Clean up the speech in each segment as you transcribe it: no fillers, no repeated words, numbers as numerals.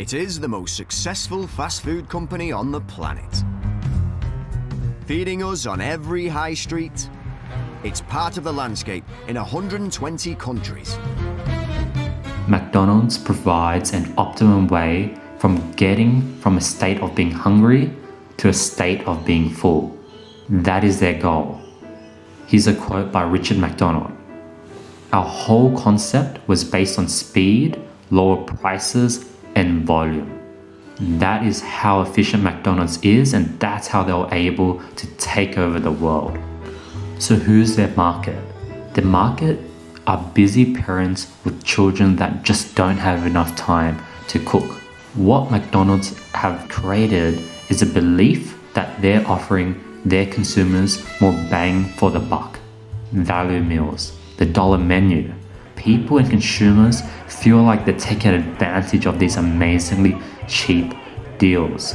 It is the most successful fast food company on the planet. Feeding us on every high street, it's part of the landscape in 120 countries. McDonald's provides an optimum way from getting from a state of being hungry to a state of being full. That is their goal. Here's a quote by Richard McDonald. Our whole concept was based on speed, lower prices, and volume. That is how efficient McDonald's is, and that's how they were able to take over the world. So who's their market? The market are busy parents with children that just don't have enough time to cook. What McDonald's have created is a belief that they're offering their consumers more bang for the buck. Value meals, the dollar menu. People and consumers feel like they're taking advantage of these amazingly cheap deals.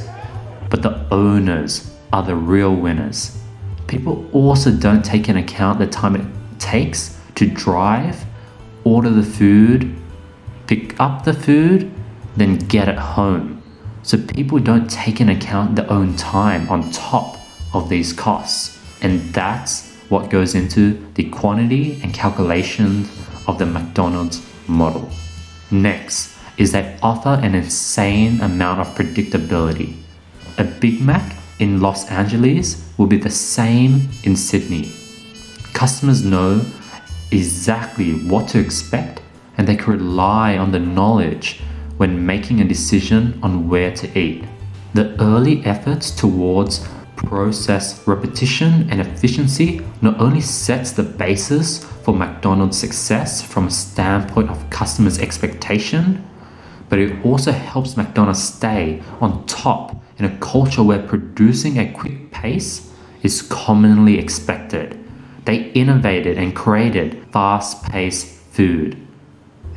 But the owners are the real winners. People also don't take into account the time it takes to drive, order the food, pick up the food, then get it home. So people don't take into account their own time on top of these costs. And that's what goes into the quantity and calculations of the McDonald's model. Next is they offer an insane amount of predictability. A Big Mac in Los Angeles will be the same in Sydney. Customers know exactly what to expect, and they can rely on the knowledge when making a decision on where to eat. The early efforts towards process repetition and efficiency not only sets the basis for McDonald's success from a standpoint of customers' expectation, but it also helps McDonald's stay on top in a culture where producing a quick pace is commonly expected. They innovated and created fast-paced food.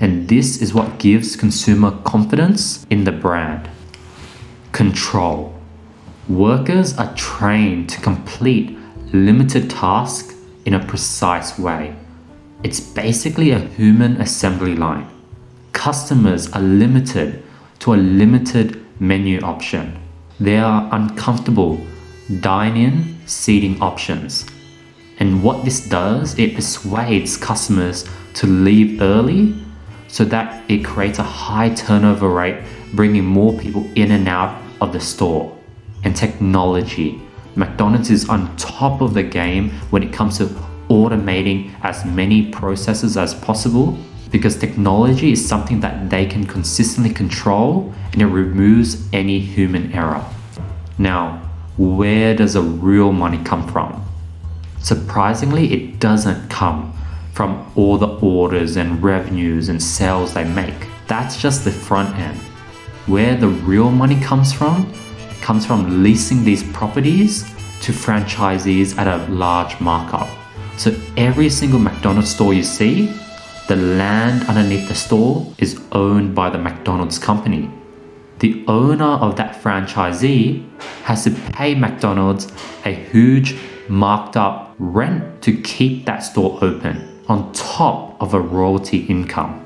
And this is what gives consumer confidence in the brand. Control. Workers are trained to complete limited tasks in a precise way. It's basically a human assembly line. Customers are limited to a limited menu option. There are uncomfortable dine-in seating options. And what this does, it persuades customers to leave early so that it creates a high turnover rate, bringing more people in and out of the store. And technology. McDonald's is on top of the game when it comes to automating as many processes as possible, because technology is something that they can consistently control and it removes any human error. Now, where does the real money come from? Surprisingly, it doesn't come from all the orders and revenues and sales they make. That's just the front end. Where the real money comes from leasing these properties to franchisees at a large markup. So every single McDonald's store you see, the land underneath the store is owned by the McDonald's company. The owner of that franchisee has to pay McDonald's a huge marked up rent to keep that store open on top of a royalty income.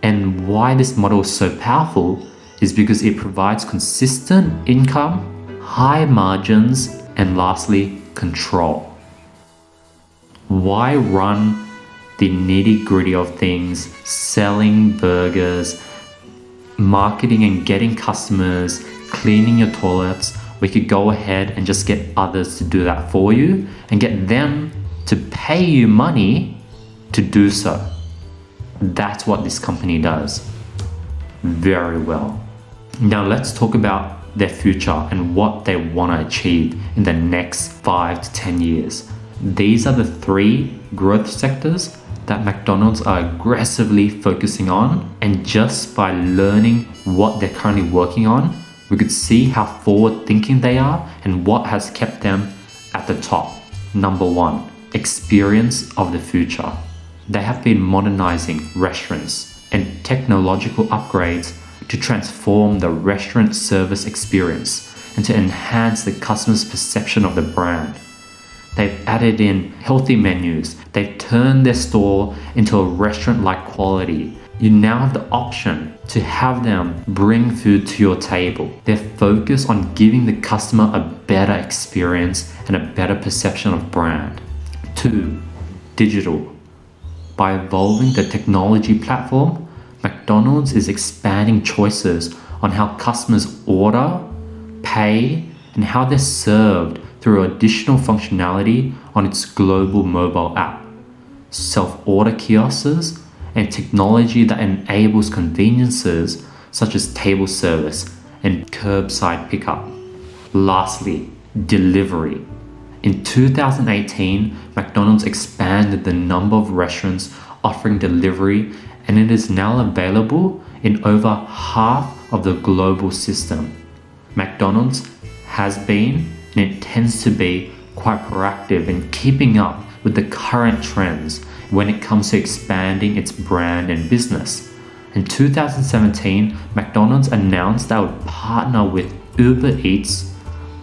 And why this model is so powerful is because it provides consistent income, high margins, and lastly, control. Why run the nitty-gritty of things, selling burgers, marketing and getting customers, cleaning your toilets? We could go ahead and just get others to do that for you and get them to pay you money to do so. That's what this company does very well. Now let's talk about their future and what they want to achieve in the next 5 to 10 years. These are the 3 growth sectors that McDonald's are aggressively focusing on, and just by learning what they're currently working on, we could see how forward thinking they are and what has kept them at the top. Number 1, experience of the future. They have been modernizing restaurants and technological upgrades to transform the restaurant service experience and to enhance the customer's perception of the brand. They've added in healthy menus. They've turned their store into a restaurant-like quality. You now have the option to have them bring food to your table. They're focused on giving the customer a better experience and a better perception of brand. 2. Digital. By evolving the technology platform, McDonald's is expanding choices on how customers order, pay, and how they're served through additional functionality on its global mobile app, self-order kiosks, and technology that enables conveniences such as table service and curbside pickup. Lastly, delivery. In 2018, McDonald's expanded the number of restaurants offering delivery, and it is now available in over half of the global system. McDonald's has been and intends to be quite proactive in keeping up with the current trends when it comes to expanding its brand and business. In 2017, McDonald's announced that it would partner with Uber Eats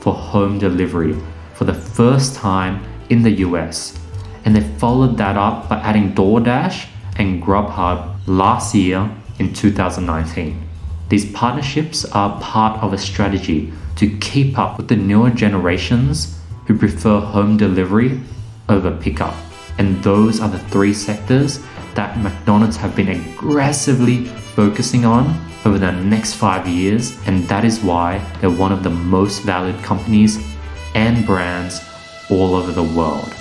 for home delivery for the first time in the US, and they followed that up by adding DoorDash and Grubhub last year in 2019. These partnerships are part of a strategy to keep up with the newer generations who prefer home delivery over pickup. And those are the 3 sectors that McDonald's have been aggressively focusing on over the next 5 years, and that is why they're one of the most valued companies and brands all over the world.